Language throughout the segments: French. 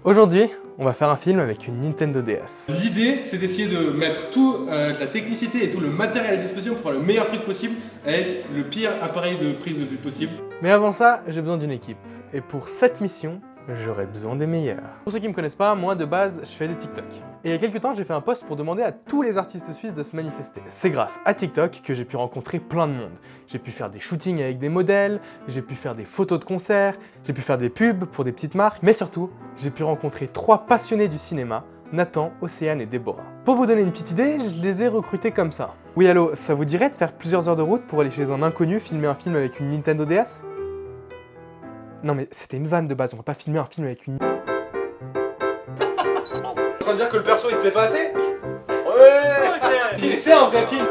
Aujourd'hui, on va faire un film avec une Nintendo DS. L'idée, c'est d'essayer de mettre toute la technicité et tout le matériel à disposition pour faire le meilleur truc possible avec le pire appareil de prise de vue possible. Mais avant ça, j'ai besoin d'une équipe. Et pour cette mission, j'aurais besoin des meilleurs. Pour ceux qui me connaissent pas, moi de base, je fais des TikTok. Et il y a quelques temps, j'ai fait un post pour demander à tous les artistes suisses de se manifester. C'est grâce à TikTok que j'ai pu rencontrer plein de monde. J'ai pu faire des shootings avec des modèles, j'ai pu faire des photos de concerts, j'ai pu faire des pubs pour des petites marques, mais surtout, j'ai pu rencontrer 3 passionnés du cinéma, Nathan, Océane et Déborah. Pour vous donner une petite idée, je les ai recrutés comme ça. Oui allô, ça vous dirait de faire plusieurs heures de route pour aller chez un inconnu filmer un film avec une Nintendo DS ? Non mais c'était une vanne de base, on va pas filmer un film avec une... T'es en train de dire que le perso il te plaît pas assez ? Ouais. C'est un vrai film.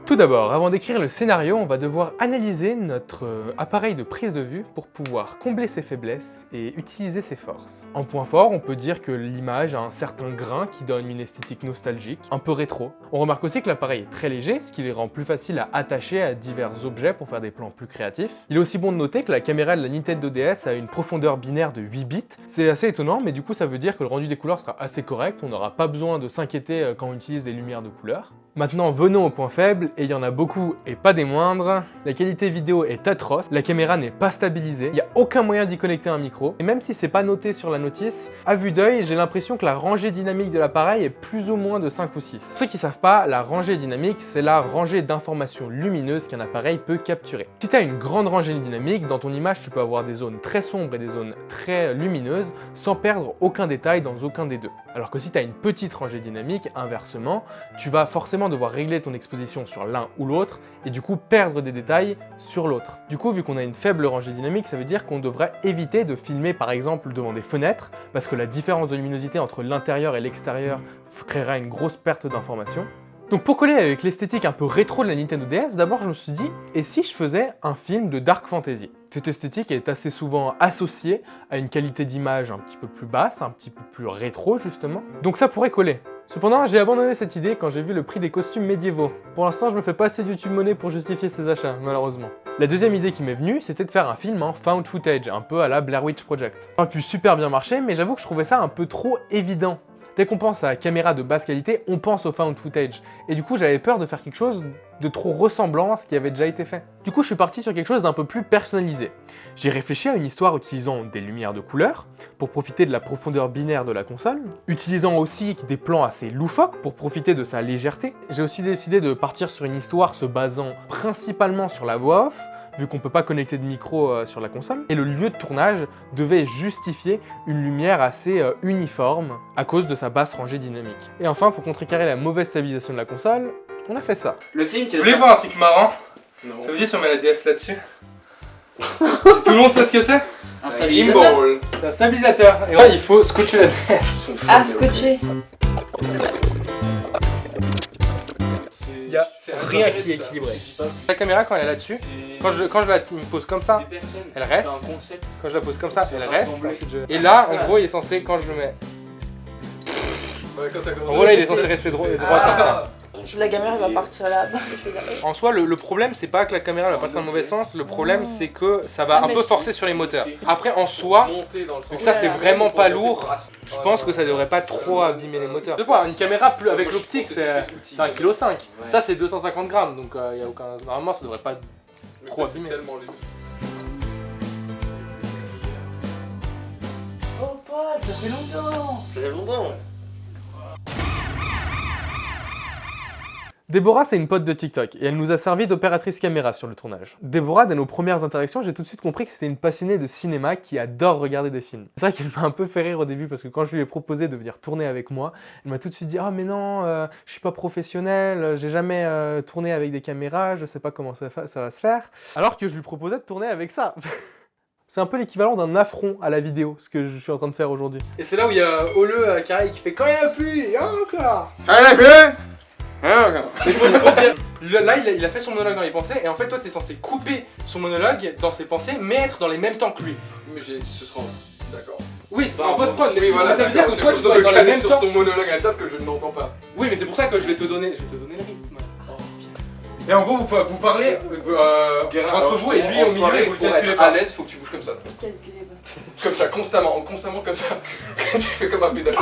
Tout d'abord, avant d'écrire le scénario, on va devoir analyser notre appareil de prise de vue pour pouvoir combler ses faiblesses et utiliser ses forces. En point fort, on peut dire que l'image a un certain grain qui donne une esthétique nostalgique, un peu rétro. On remarque aussi que l'appareil est très léger, ce qui les rend plus faciles à attacher à divers objets pour faire des plans plus créatifs. Il est aussi bon de noter que la caméra de la Nintendo DS a une profondeur binaire de 8 bits. C'est assez étonnant, mais du coup ça veut dire que le rendu des couleurs sera assez correct, on n'aura pas besoin de s'inquiéter quand on utilise des lumières de couleur. Maintenant, venons au point faible, et il y en a beaucoup et pas des moindres. La qualité vidéo est atroce, la caméra n'est pas stabilisée, il n'y a aucun moyen d'y connecter un micro, et même si c'est pas noté sur la notice, à vue d'œil, j'ai l'impression que la rangée dynamique de l'appareil est plus ou moins de 5 ou 6. Ceux qui savent pas, la rangée dynamique, c'est la rangée d'informations lumineuses qu'un appareil peut capturer. Si tu as une grande rangée dynamique, dans ton image, tu peux avoir des zones très sombres et des zones très lumineuses, sans perdre aucun détail dans aucun des deux. Alors que si tu as une petite rangée dynamique, inversement, tu vas forcément devoir régler ton exposition sur l'un ou l'autre et du coup perdre des détails sur l'autre. Du coup, vu qu'on a une faible rangée dynamique, ça veut dire qu'on devrait éviter de filmer par exemple devant des fenêtres parce que la différence de luminosité entre l'intérieur et l'extérieur créera une grosse perte d'information. Donc pour coller avec l'esthétique un peu rétro de la Nintendo DS, d'abord je me suis dit, et si je faisais un film de dark fantasy ? Cette esthétique est assez souvent associée à une qualité d'image un petit peu plus basse, un petit peu plus rétro justement, donc ça pourrait coller. Cependant, j'ai abandonné cette idée quand j'ai vu le prix des costumes médiévaux. Pour l'instant, je me fais pas assez d'UTube monnaie pour justifier ces achats, malheureusement. La deuxième idée qui m'est venue, c'était de faire un film en found footage, un peu à la Blair Witch Project. Ça aurait pu super bien marcher, mais j'avoue que je trouvais ça un peu trop évident. Dès qu'on pense à la caméra de basse qualité, on pense au found footage. Et du coup, j'avais peur de faire quelque chose de trop ressemblant à ce qui avait déjà été fait. Du coup, je suis parti sur quelque chose d'un peu plus personnalisé. J'ai réfléchi à une histoire utilisant des lumières de couleur, pour profiter de la profondeur binaire de la console, utilisant aussi des plans assez loufoques pour profiter de sa légèreté. J'ai aussi décidé de partir sur une histoire se basant principalement sur la voix off, vu qu'on peut pas connecter de micro sur la console. Et le lieu de tournage devait justifier une lumière assez uniforme à cause de sa basse rangée dynamique. Et enfin, pour contrecarrer la mauvaise stabilisation de la console, on a fait ça. Le film qui... Vous voulez voir un truc marrant ? Non. Ça vous dit si on met la DS là-dessus ? Tout le monde sait ce que c'est ? Un stabilisateur. C'est un stabilisateur. Et là, il faut scotcher la DS. Ah, scotcher. Il n'y a rien qui est équilibré. La caméra, quand elle est là-dessus, quand je la pose comme ça, elle reste. Quand je la pose comme ça, elle reste. Et là, en gros, il est censé, quand je le mets... En gros, là, il est censé rester droit comme ça. La caméra elle va partir là. En soi, le problème, c'est pas que la caméra va partir dans le mauvais sens, le problème, c'est que ça va un peu forcer sur les moteurs. Après, en soi, vu que ça, c'est vraiment pas lourd, je pense que ça devrait pas trop abîmer les moteurs. Une caméra avec l'optique, c'est 1,5 kg. Ça, c'est 250 grammes, donc y a aucun... normalement, ça devrait pas trop abîmer. Oh, Paul, ça fait longtemps. Ça fait longtemps. Déborah, c'est une pote de TikTok et elle nous a servi d'opératrice caméra sur le tournage. Déborah, dès nos premières interactions, j'ai tout de suite compris que c'était une passionnée de cinéma qui adore regarder des films. C'est vrai qu'elle m'a un peu fait rire au début parce que quand je lui ai proposé de venir tourner avec moi, elle m'a tout de suite dit « Ah mais non, je suis pas professionnelle, j'ai jamais tourné avec des caméras, je sais pas comment ça va se faire. » Alors que je lui proposais de tourner avec ça. C'est un peu l'équivalent d'un affront à la vidéo, ce que je suis en train de faire aujourd'hui. Et c'est là où il y a Ole Carré qui fait « Quand il y a pluie, encore !» Là, il a fait son monologue dans les pensées, et en fait, toi, t'es censé couper son monologue dans ses pensées, mais être dans les mêmes temps que lui. Mais ce sera... D'accord. Oui, c'est en post-prod, mais oui, voilà, ça veut dire que toi, tu dois vas être dans les mêmes sur temps. son monologue à table que je ne l'entends pas. Oui, mais c'est pour ça que je vais te donner le rythme. Et en gros, vous parlez entre vous et lui au milieu, et vous le pour calculez être pas. à l'aise, faut que tu bouges comme ça. Calculez pas. Comme ça, constamment comme ça. Tu fais comme un pédale.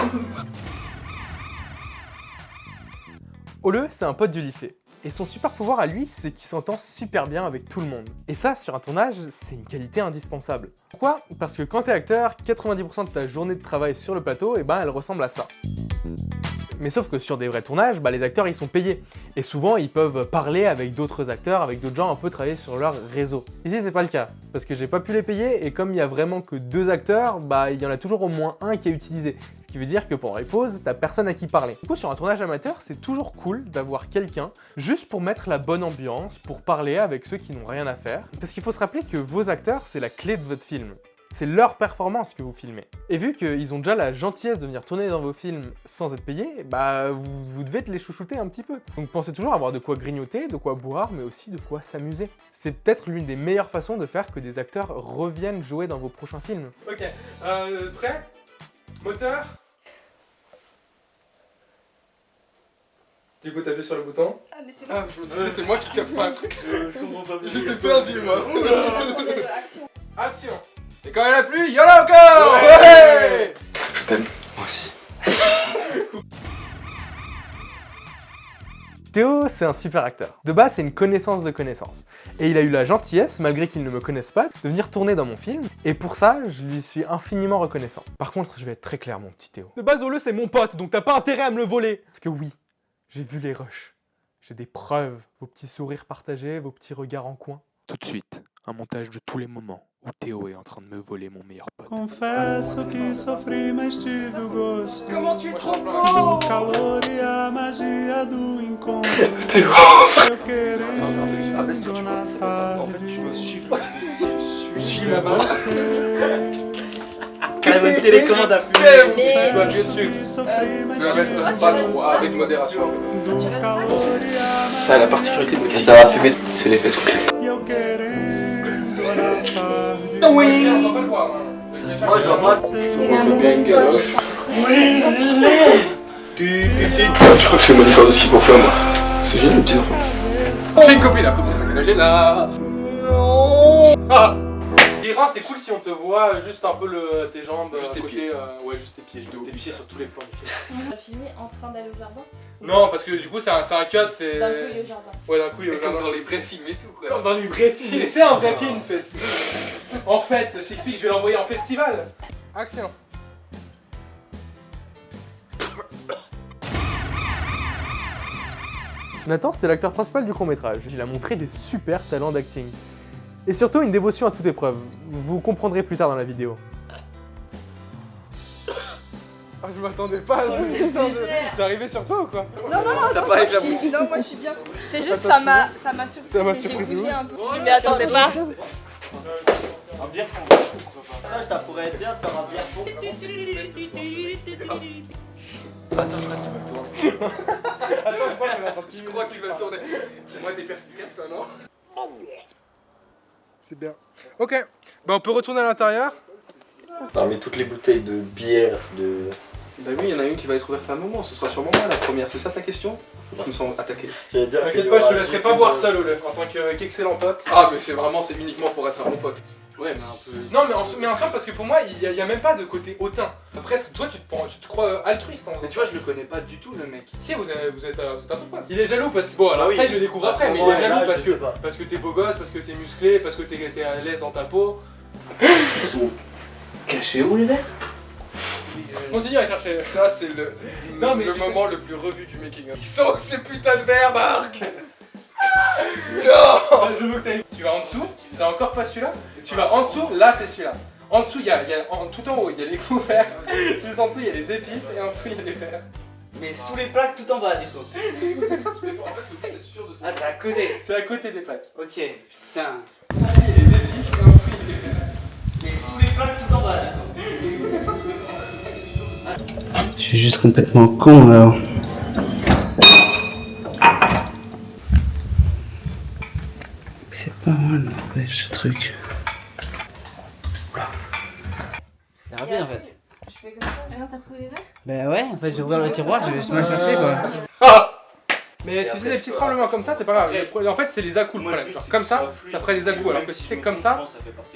Ole, c'est un pote du lycée. Et son super pouvoir à lui, c'est qu'il s'entend super bien avec tout le monde. Et ça, sur un tournage, c'est une qualité indispensable. Pourquoi? Parce que quand t'es acteur, 90% de ta journée de travail sur le plateau, elle ressemble à ça. Mais sauf que sur des vrais tournages, les acteurs ils sont payés. Et souvent ils peuvent parler avec d'autres acteurs, avec d'autres gens, un peu travailler sur leur réseau. Ici c'est pas le cas, parce que j'ai pas pu les payer et comme il y a vraiment que 2 acteurs, il y en a toujours au moins un qui est utilisé. Ce qui veut dire que pendant les pauses, t'as personne à qui parler. Du coup sur un tournage amateur, c'est toujours cool d'avoir quelqu'un juste pour mettre la bonne ambiance, pour parler avec ceux qui n'ont rien à faire. Parce qu'il faut se rappeler que vos acteurs, c'est la clé de votre film. C'est leur performance que vous filmez. Et vu qu'ils ont déjà la gentillesse de venir tourner dans vos films sans être payés, vous devez les chouchouter un petit peu. Donc pensez toujours à avoir de quoi grignoter, de quoi boire, mais aussi de quoi s'amuser. C'est peut-être l'une des meilleures façons de faire que des acteurs reviennent jouer dans vos prochains films. Ok, prêt? Moteur? Du coup, t'appuies sur le bouton. Ah, mais c'est Ah, je me disais, c'est moi qui capte pas un truc. Je comprends pas bien. J'étais perdu, moi. action. Action! Et quand il y a la pluie, y'en encore. Ouais. Je t'aime, moi aussi. Théo, c'est un super acteur. De base, c'est une connaissance de connaissances. Et il a eu la gentillesse, malgré qu'il ne me connaisse pas, de venir tourner dans mon film. Et pour ça, je lui suis infiniment reconnaissant. Par contre, je vais être très clair, mon petit Théo. De base, Ole, c'est mon pote, donc t'as pas intérêt à me le voler. Parce que oui, j'ai vu les rushs. J'ai des preuves. Vos petits sourires partagés, vos petits regards en coin. Tout de suite, un montage de tous les moments où Théo est en train de me voler mon meilleur pote. Confesso que sofri, mas tive o gosto. Comment tu es trop beau! Do calor e a magia do encontro. Théo. Eu querendo na tarde. En fait, tu dois suivre. Suis la main. Carrément une télécommande à fumer. Mais- Tu dois appuyer dessus. que sofri, mas Je vais tive mettre pas trop, avec modération. do calor e a Ça a la particularité Que ça va fumer. c'est les fesses clés. e eu querendo na tarde. Oui. On peut pas le voir. Hein. Moi je dois pas. On bien une galoche. Tu crois que je fais moniteur de ski pour toi, moi? C'est génial, le petit enfant. J'ai une copine après, c'est pas que j'ai là. Guérin, c'est cool si on te voit juste un peu tes jambes Juste à tes côté. pieds. Ouais, juste tes pieds. Tes pieds sur tous les plans du film. On va filmer en train d'aller au jardin. Non, parce que du coup, c'est un cut. C'est... D'un coup, il est au jardin. Ouais, d'un coup, il est au Comme jardin. dans les vrais films et tout, quoi. Comme dans les vrais films. C'est un vrai film, en fait. En fait, je t'explique, je vais l'envoyer en festival. Action. Nathan, c'était l'acteur principal du court-métrage. Il a montré des super talents d'acting. Et surtout, une dévotion à toute épreuve. Vous comprendrez plus tard dans la vidéo. Ah, je m'attendais pas à ce putain de... C'est arrivé sur toi ou quoi? Non, Ça part avec la je suis- mousse. Non, moi je suis bien. C'est juste, ça m'a surpris. Ça m'a J'ai surpris de bougé ouf. un peu. Mais attendez pas. Ça pourrait être bien de faire un bière fond. Attends, je crois qu'il va le tourner. Je crois qu'il va le tourner. Dis-moi tes perspicaces, toi, non? C'est bien. Ok, bah on peut retourner à l'intérieur. Parmi toutes les bouteilles de bière de. Bah oui, il y en a une qui va être ouverte à un moment, ce sera sûrement moi la première, c'est ça ta question? Je me sens attaqué. J'allais dire T'inquiète qu'il y pas, je te aura laisserai 10 pas boire secondes. seul, Ole, en tant qu'excellent pote. Ah mais c'est uniquement pour être un bon pote. Ouais, mais un peu... Non, mais en soi, parce que pour moi, il y a même pas de côté hautain. Presque, toi, tu te crois altruiste, en Mais tu vois, je le connais pas du tout, le mec. Si, vous êtes un peu pote. Il est jaloux parce que... Bon, alors oui. ça, il le découvre après, mais il Ouais, est jaloux là, parce je que... sais pas. Parce que t'es beau gosse, parce que t'es musclé, parce que t'es à l'aise dans ta peau. Ils sont cachés où, les verres? Continue à chercher. Ça c'est le Non, mais tu moment le plus revu du making of. Ils sont où ces putains de verres, Marc? Non. Je veux que t'ailles. Tu vas en dessous, c'est encore pas celui-là. Tu vas en dessous, là c'est celui-là. En dessous, tout en haut, il y a les couverts. Juste en dessous, il y a les épices et en dessous, il y a les verres. Mais sous les plaques tout en bas du coup. Du coup, c'est pas celui-là. En fait, le sûr de toi. Ah, c'est à côté. C'est à côté des plaques. Ok, putain. Il y a les épices et en dessous, il y a les verres. Mais sous les plaques tout en bas d'accord. Je suis juste complètement con alors. C'est pas moi n'empêche ce truc. C'est bien en fait. Je fais comme ça. Alors, t'as trouvé les verres? Bah ouais, en fait j'ai ouvert le tiroir, je vais mal chercher quoi. Mais si c'est des petits tremblements comme ça, c'est pas grave. En fait, c'est les à-coups le problème. Genre comme ça ferait des à-coups. Alors que si c'est comme ça,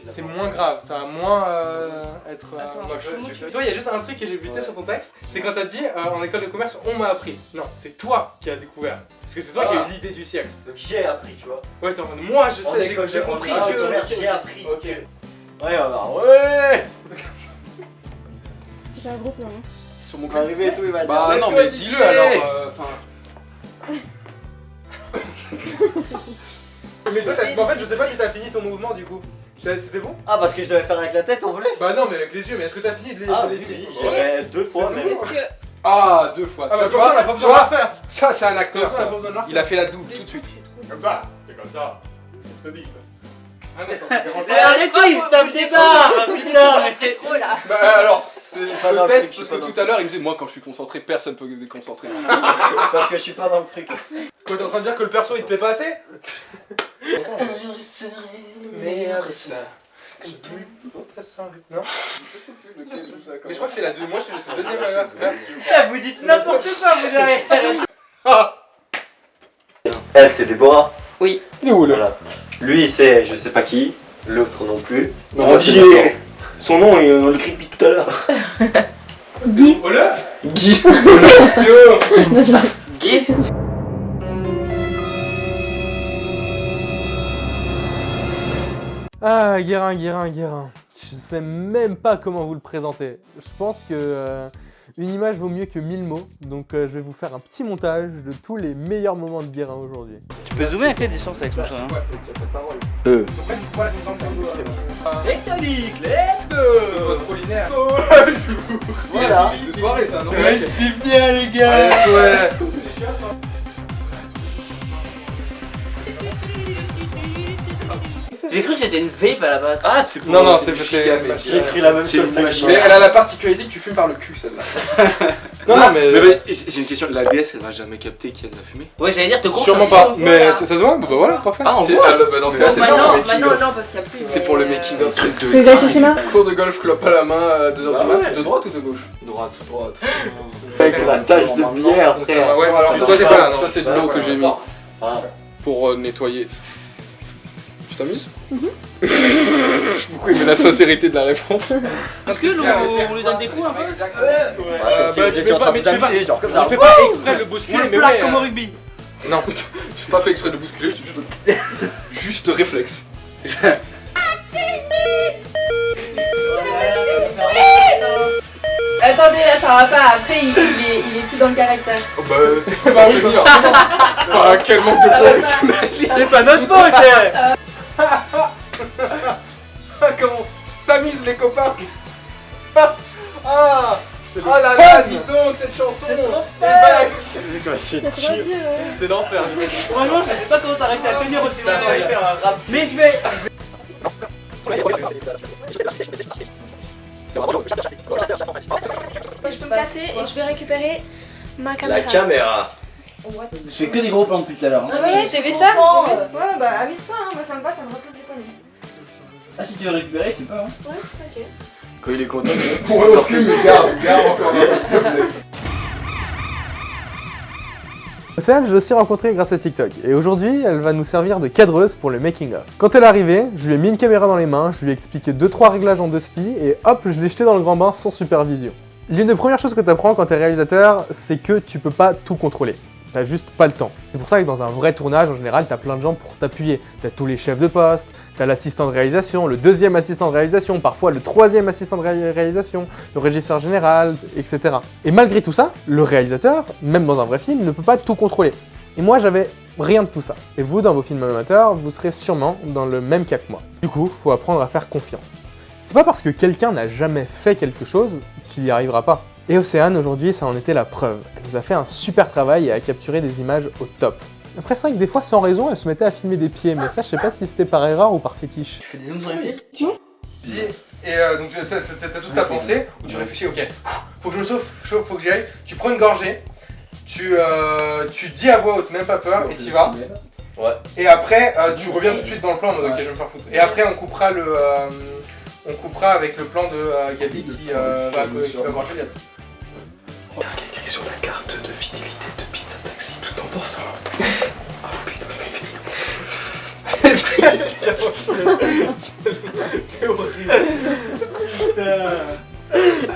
c'est moins grave. Ça va moins être moche. Toi, il y a juste un truc que j'ai buté sur ton texte. C'est quand t'as dit en école de commerce, on m'a appris. Non, c'est toi qui as découvert. Parce que c'est toi qui as eu l'idée du siècle. Donc j'ai appris, tu vois. Ouais, c'est en mode, moi je sais, j'ai compris. J'ai appris. Ok. Ouais, alors, ouais. Tu fais un groupe, non? Sur mon Quand arrivé et tout, il va dire. Bah non, mais dis-le alors. Enfin. Mais toi, en fait, je sais pas si t'as fini ton mouvement du coup. C'était bon? Ah, parce que je devais faire avec la tête en plus. Bah non, mais avec les yeux, mais est-ce que t'as fini de les Ah, les oui, j'ai fait 2 fois même. Est-ce que. Ah, 2 fois. Ah bah Ça, toi, on a pas besoin de la faire. Ça, c'est un acteur, Toi, on a ça. pas besoin de la Il a fait la double tout de suite. Comme ça, c'est comme ça. Je te dis ça. Ah non, attends, ça dérange Mais pas. arrêtez, il se tape des barres, putain. C'est trop là. Bah alors, c'est pas dans le le test truc, parce que tout à l'heure il me disait moi quand je suis concentré personne peut me déconcentrer. Parce que je suis pas dans le truc. Quoi, t'es en train de dire que le perso il te plaît pas assez? Non? Mais je crois que c'est la deuxième. Moi, c'est le deuxième verse. Vous dites n'importe quoi, vous avez. Elle, c'est Déborah. Oui. Il est où là? Voilà. Lui, c'est je sais pas qui. L'autre non plus. On dit son nom et on l'écrit depuis tout à l'heure. Guy. Ola? Guy. Guy. Ah, Guérin. Je sais même pas comment vous le présenter. Je pense que une image vaut mieux que 1000 mots. Donc je vais vous faire un petit montage de tous les meilleurs moments de Guérin aujourd'hui. Tu peux zoomer à quelle distance avec ton chat, hein? Tectonique, let's go. Voilà. Voilà. C'est de soirée ça, non? Je suis bien, les gars. Ouais. J'ai cru que c'était une vape à la base. Ah, c'est Non, non, c'est J'ai écrit la même C'est chose. une machine. Mais elle a la particularité que tu fumes par le cul celle-là. Non, non, mais. Mais j'ai une question, la DS elle va jamais capter qu'il y a de la fumée? Ouais, j'allais dire, te compte. Sûrement pas. Mais ça se voit? Bah voilà, parfait. Ah, on C'est- voit. bah, dans ce cas c'est pour le Maintenant, making of. non, parce qu'il y a plus. C'est pour le making of. C'est Tu veux aller chercher ma? Cours de golf, clope à la main, à 2h Bah du mat, ouais. de droite ou de gauche? Droite. Droite. Avec la tache de bière, frère. Ouais, Alors alors toi t'es pas là, non? Ça c'est de l'eau que j'ai mis Ah. pour nettoyer. Tu t'amuses? J'ai beaucoup aimé la sincérité de la réponse. Est-ce que l'on lui donne des coups un peu? Comme si bah, vous tu étiez fais en pas- train mais de tu fais vous amuser, genre comme ça. Je fais pas exprès de le bousculer, mais ouais. Comme au rugby. Non, j'ai pas fait exprès de bousculer, juste réflexe. Attendez, là, ça va pas. Après, il est plus dans le caractère. Oh bah c'est que je peux pas venir. Enfin quel manque de professionnalisme. C'est pas notre faute. Comment s'amusent les copains. Ah c'est oh là là, dis donc cette chanson. C'est C'est trop vieux, ouais. C'est l'enfer. Franchement, je sais pas comment t'as réussi à tenir aussi longtemps. Mais je vais. Je peux me casser et je vais récupérer ma La caméra. caméra. Je fais que des gros plans depuis tout à l'heure. Ah oui, j'ai vu ça. Ouais, bah amuse-toi, hein. Moi ça me va, ça me repose les poignets. Ah, si tu veux récupérer, tu peux, hein. Ouais, ok. Quand il est content, pour le cul, mais garde encore un peu s'il te plaît. Océane, je l'ai aussi rencontrée grâce à TikTok, et aujourd'hui, elle va nous servir de cadreuse pour le making-of. Quand elle est arrivée, je lui ai mis une caméra dans les mains, je lui ai expliqué 2-3 réglages en 2 spi, et hop, je l'ai jeté dans le grand bain sans supervision. L'une des premières choses que tu apprends quand tu es réalisateur, c'est que tu peux pas tout contrôler. T'as juste pas le temps. C'est pour ça que dans un vrai tournage, en général, t'as plein de gens pour t'appuyer. T'as tous les chefs de poste, t'as l'assistant de réalisation, le deuxième assistant de réalisation, parfois le troisième assistant de réalisation, le régisseur général, etc. Et malgré tout ça, le réalisateur, même dans un vrai film, ne peut pas tout contrôler. Et moi, j'avais rien de tout ça. Et vous, dans vos films amateurs, vous serez sûrement dans le même cas que moi. Du coup, faut apprendre à faire confiance. C'est pas parce que quelqu'un n'a jamais fait quelque chose qu'il y arrivera pas. Et Océane, aujourd'hui, ça en était la preuve. Elle nous a fait un super travail et a capturé des images au top. Après, c'est vrai que des fois, sans raison, elle se mettait à filmer des pieds, mais ça, je sais pas si c'était par erreur ou par fétiche. Tu fais des zooms sur les pieds? Et donc t'as toute ta pensée où tu réfléchis, ok, faut que je me sauve, faut que j'y aille. Tu prends une gorgée, tu dis à voix haute, même pas peur, et t'y vas. Ouais. Et après, tu reviens tout de suite dans le plan en mode ok, je vais me faire foutre. Et après, on coupera avec le plan de Gabi qui va voir Juliette. Parce qu'il y a écrit sur la carte de fidélité de Pizza Taxi tout T'entends ça? Ah putain, c'est fini. T'es horrible.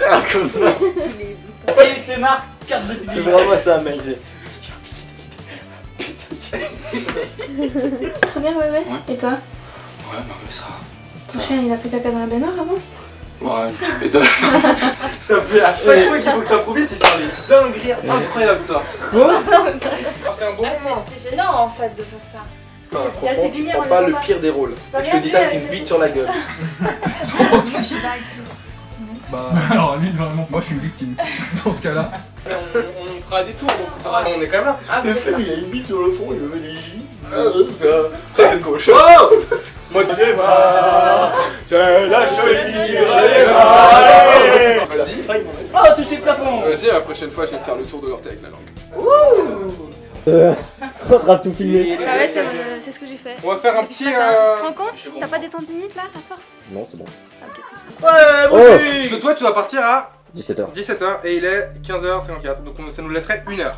Ah, comme ça. Et c'est marre, carte de C'est vraiment ça, mec. Première, ouais. Et toi? Ouais, bah mais ça. Ton chien, il a fait caca dans la baignoire avant? Ouais, une petite pédale. À chaque fois qu'il faut que t'improvises, tu sors les dingueries incroyables, toi. Quoi? C'est un bon moment. C'est gênant en fait de faire ça. Franchement, tu prends pas le pire des rôles. Je te dis ça avec une bite sur la gueule. Moi, je suis pas actrice. Bah, alors lui, vraiment, moi je suis une victime. Dans ce cas-là. On fera des tours, on est quand même là. Le fait, il a une bite sur le fond, il me met des J. Ça, c'est de gauche. Moi, tu sais, C'est la jolie Vas-y. Oh, toucher le plafond. Vas-y, la prochaine fois, je vais te faire le tour de l'orteil avec la langue. Ça te tout filmé. Ah ouais, c'est ce que j'ai fait. on va faire un petit. Tu te rends compte? T'as pas des tendinites là, à force? Non, c'est bon. Ouais, Oh. Parce que toi, tu dois partir à 17h. 17h et il est 15h54. Donc ça nous laisserait 1 heure.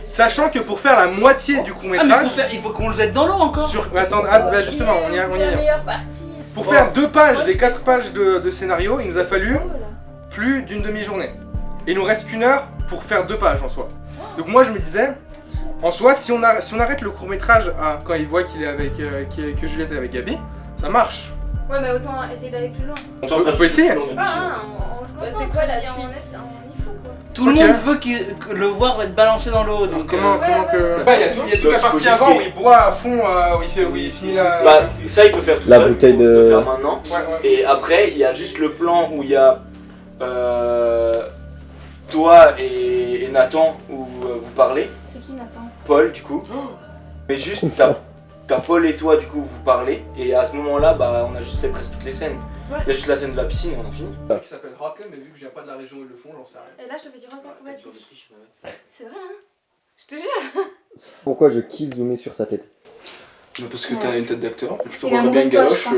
Sachant que pour faire la moitié du Ah, mais court-métrage. il faut qu'on le jette dans l'eau encore. Attends, bah justement, on y La vient. meilleure partie. Pour faire 2 pages des 4 pages de scénario, il nous a fallu plus d'une demi-journée. Et il nous reste qu'1 heure pour faire 2 pages en soi. Donc moi je me disais, en soi, si on arrête le court-métrage quand il voit qu'il est avec que Juliette est avec Gabi, ça marche. Ouais, mais autant essayer d'aller plus loin. On peut essayer. On se concentre. C'est quoi la suite? On y faut quoi. Tout le monde veut que le voir être balancé dans l'eau. Donc Comment que... Ouais. Il y a toute la partie avant où il boit à fond, où il finit la... Bah, ça il peut faire tout La seul, bouteille il peut de- le faire maintenant. Ouais. Et après, il y a juste le plan où il y a toi et Nathan où vous parlez. C'est qui Nathan? Paul du coup. Mais juste t'as Paul et toi du coup vous parlez. Et à ce moment-là, bah on a juste fait presque toutes les scènes. Ouais. Il y a juste la scène de la piscine et on a fini. Qui s'appelle Rock, mais vu que je viens pas de la région où ils le font, j'en sais rien. Et là, je te fais du rock acrobatique. C'est vrai, hein? Je te jure. Pourquoi je kiffe zoomer sur sa tête? Parce que t'as une tête d'acteur. Je te Il a rendrais bien une un bon galoche.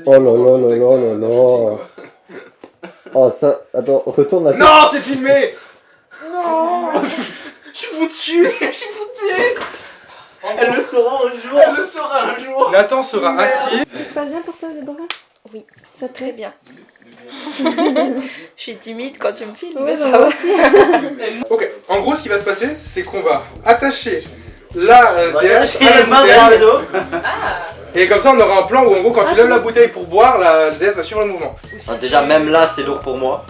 Oh là là là là là là. Oh ça, attends, retourne la tête. Non, c'est filmé. Non. Je suis foutu. Je suis foutu. Elle le fera un jour. Elle le saura un jour. Nathan sera assis. Tout se passe bien pour toi, Déborah? Oui. Ça te plaît? Bien. Je suis timide quand tu me filmes, Ouais, mais bah, ça va. aussi. Ok, en gros, ce qui va se passer, c'est qu'on va attacher la DH à la les mains derrière le bouteille. dos. Et comme ça, on aura un plan où, en gros, quand tu lèves la bouteille pour boire, la DS va suivre le mouvement. Déjà, même là, c'est lourd pour moi.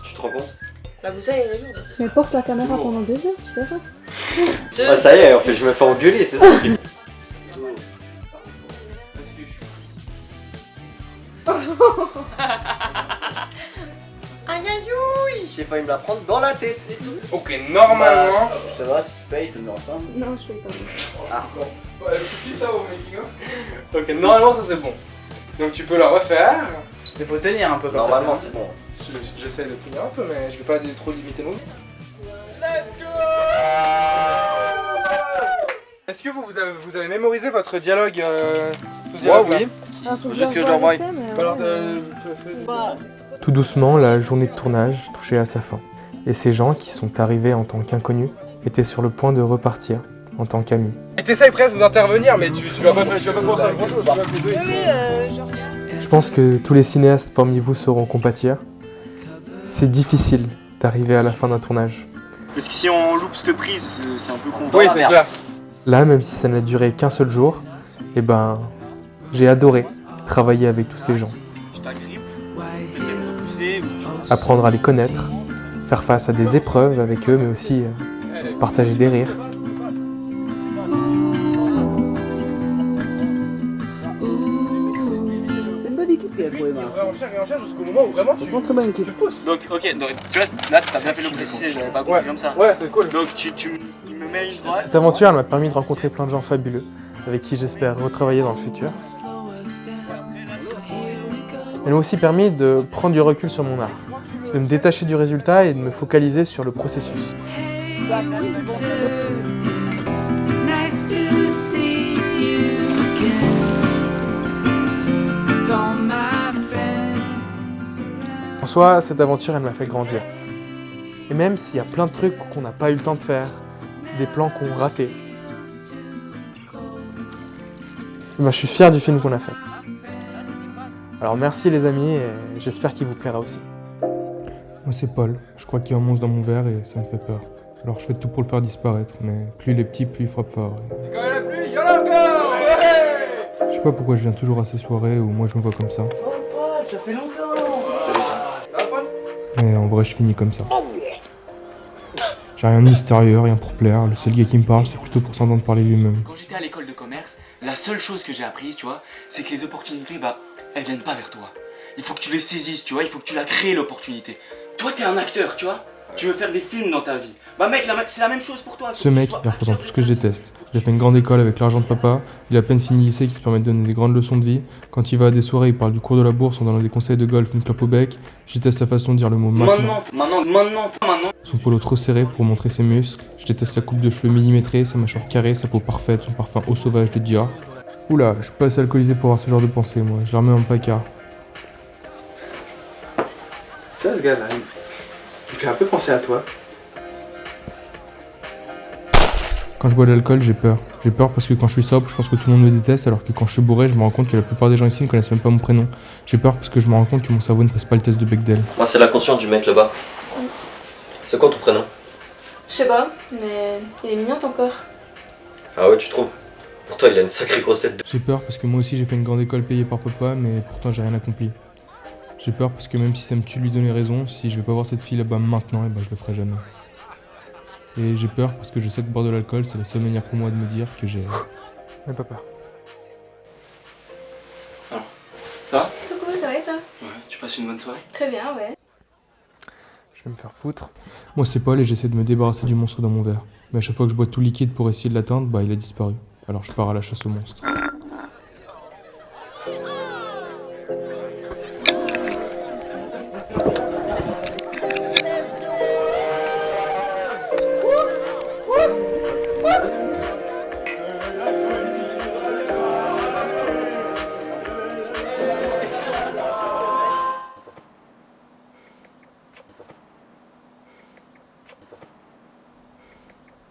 Tu te rends compte? La bouteille, elle est lourde. Mais porte la caméra pendant 2 heures, tu verras. Ah, ça y est, en fait, je me fais engueuler, c'est ça le truc. Aïe aïe aïe, j'ai failli me la prendre dans la tête. Ok, normalement. Ça va, si tu payes, ça me dérange pas. Non, je paye pas. Ah, Ouais, tu filmes ça au making of. Ok, normalement, ça c'est bon. Donc tu peux la refaire. Il faut tenir un peu comme normalement, ça. c'est bon. J'essaie de tenir un peu, mais je vais pas trop limiter mon. Est-ce que vous avez mémorisé votre dialogue Moi, oui. Ah, faut Juste que je revoir l'envoie. vite fait, mais Alors, ouais. Tout doucement, la journée de tournage touchait à sa fin. Et ces gens qui sont arrivés en tant qu'inconnus étaient sur le point de repartir en tant qu'amis. Et t'essayes presque d'intervenir, mais tu vas pas pouvoir faire grand chose. Oui, je regarde. Je pense que tous les cinéastes parmi vous sauront compatir. C'est difficile d'arriver à la fin d'un tournage. Parce que si on loupe cette prise, c'est un peu con. Oui, c'est clair. Là, même si ça n'a duré qu'un seul jour, eh ben, j'ai adoré travailler avec tous ces gens. Je t'agrippe, j'essaie de repousser. Apprendre à les connaître, faire face à des épreuves avec eux, mais aussi partager des rires. C'est une bonne équipe qui a trouvé Marc. Et enchaîne jusqu'au moment où vraiment tu Très bonne équipe. pousses. Donc, ok, donc, tu vois, là, t'as bien fait de le préciser, j'avais pas compris comme ça. Ouais, c'est cool. Donc, il me met une droite. Cette aventure, elle m'a permis de rencontrer plein de gens fabuleux, avec qui j'espère retravailler dans le futur. Elle m'a aussi permis de prendre du recul sur mon art, de me détacher du résultat et de me focaliser sur le processus. En soi, cette aventure, elle m'a fait grandir. Et même s'il y a plein de trucs qu'on n'a pas eu le temps de faire, des plans qu'on ratait. Ben, je suis fier du film qu'on a fait. Alors merci les amis, et j'espère qu'il vous plaira aussi. Moi c'est Paul, je crois qu'il y a un monstre dans mon verre et ça me fait peur. Alors je fais tout pour le faire disparaître, mais plus il est petit, plus il frappe fort. Et quand il y a la pluie, y'en a encore. Ouais. Je sais pas pourquoi je viens toujours à ces soirées où moi je me vois comme ça. Oh, Paul, ça fait longtemps. Salut ça. Ça va, Paul? Mais en vrai je finis comme ça. J'ai rien de mystérieux, rien pour plaire, le seul gars qui me parle c'est plutôt pour s'entendre parler lui-même. Quand j'étais à l'école de commerce, la seule chose que j'ai apprise, tu vois, c'est que les opportunités, bah, elles viennent pas vers toi. Il faut que tu les saisisses, tu vois, il faut que tu la crées l'opportunité. Toi t'es un acteur, tu vois. Tu veux faire des films dans ta vie. Bah mec, c'est la même chose pour toi. Ce mec, il représente tout ce que je déteste. Il a fait une grande école avec l'argent de papa, il a à peine fini lycée qui se permet de donner des grandes leçons de vie. Quand il va à des soirées, il parle du cours de la bourse en donnant des conseils de golf, une clope au bec. Je déteste sa façon de dire le mot maintenant. Maintenant. Son polo trop serré pour montrer ses muscles. Je déteste sa coupe de cheveux millimétrée, sa mâchoire carrée, sa peau parfaite, son parfum eau sauvage de Dior. Oula, je suis pas assez alcoolisé pour avoir ce genre de pensée, moi. Je la remets en placard. Tu vois, ce gars-là, il me fait un peu penser à toi. Quand je bois de l'alcool, j'ai peur. J'ai peur parce que quand je suis sobre, je pense que tout le monde me déteste, alors que quand je suis bourré, je me rends compte que la plupart des gens ici ne connaissent même pas mon prénom. J'ai peur parce que je me rends compte que mon cerveau ne passe pas le test de Bechdel. Moi, c'est l'inconscient du mec là-bas. C'est quoi ton prénom? Je sais pas, mais il est mignon ton corps. Ah ouais, tu trouves? Pourtant, il a une sacrée grosse tête de... J'ai peur parce que moi aussi j'ai fait une grande école payée par papa, mais pourtant j'ai rien accompli. J'ai peur parce que même si ça me tue de lui donner raison, si je vais pas voir cette fille là-bas maintenant, et ben je le ferai jamais. Et j'ai peur parce que je sais que boire de l'alcool, c'est la seule manière pour moi de me dire que j'ai... même pas peur. Alors, ça va? Coucou, ça va et toi? Ouais, tu passes une bonne soirée? Très bien, ouais. Je vais me faire foutre. Moi c'est Paul et j'essaie de me débarrasser du monstre dans mon verre. Mais à chaque fois que je bois tout liquide pour essayer de l'atteindre, bah il a disparu. Alors je pars à la chasse au monstre.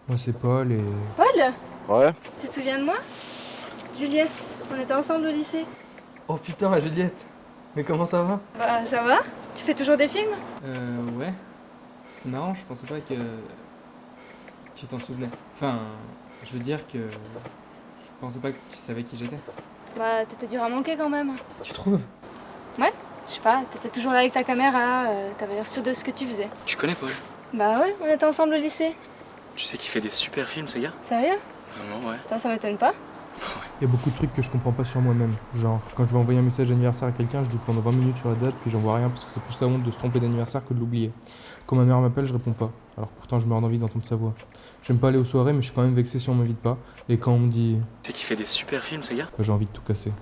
Moi c'est Paul et... Paul? Ouais. Tu te souviens de moi? Juliette, on était ensemble au lycée. Oh putain Juliette, mais comment ça va? Bah ça va? Tu fais toujours des films? Ouais. C'est marrant, je pensais pas que tu t'en souvenais. Enfin, je veux dire que je pensais pas que tu savais qui j'étais. Bah t'étais dur à manquer quand même. Tu trouves? Ouais, je sais pas, t'étais toujours là avec ta caméra, t'avais l'air sûr de ce que tu faisais. Tu connais Paul? Bah ouais, on était ensemble au lycée. Tu sais qu'il fait des super films ce gars? Sérieux? Vraiment, ouais. Ça m'étonne pas. Il y a beaucoup de trucs que je comprends pas sur moi-même. Genre, quand je vais envoyer un message d'anniversaire à quelqu'un, je doute pendant 20 minutes sur la date, puis j'envoie rien parce que c'est plus la honte de se tromper d'anniversaire que de l'oublier. Quand ma mère m'appelle, je réponds pas. Alors pourtant, je meurs d'envie d'entendre sa voix. J'aime pas aller aux soirées, mais je suis quand même vexé si on m'invite pas. Et quand on me dit... Tu sais qu'il fait des super films ce gars? Bah, j'ai envie de tout casser.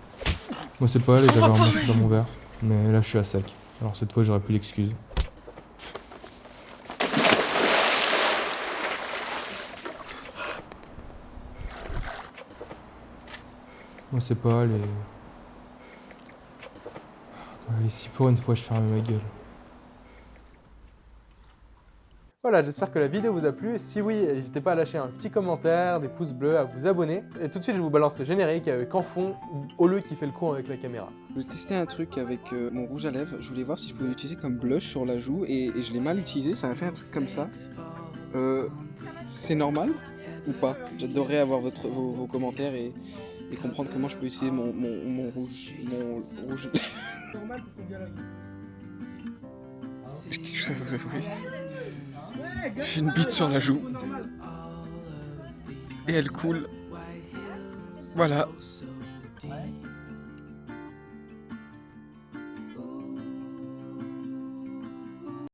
Moi c'est Paul et j'avais un monstre dans mon verre. Mais là, je suis à sec. Alors cette fois, j'aurais plus l'excuse. Moi c'est Paul et... Et si pour une fois je ferme ma gueule. Voilà, j'espère que la vidéo vous a plu. Si oui, n'hésitez pas à lâcher un petit commentaire, des pouces bleus, à vous abonner. Et tout de suite, je vous balance le générique avec en fond Olu qui fait le con avec la caméra. Je voulais tester un truc avec mon rouge à lèvres. Je voulais voir si je pouvais l'utiliser comme blush sur la joue et je l'ai mal utilisé. Ça m'a fait un truc comme ça. C'est normal ou pas? J'adorerais avoir vos commentaires et comprendre comment je peux utiliser mon rouge. Normal pour ton dialogue. J'ai quelque chose à vous avouer. J'ai une bite sur la joue. Et elle coule. Voilà.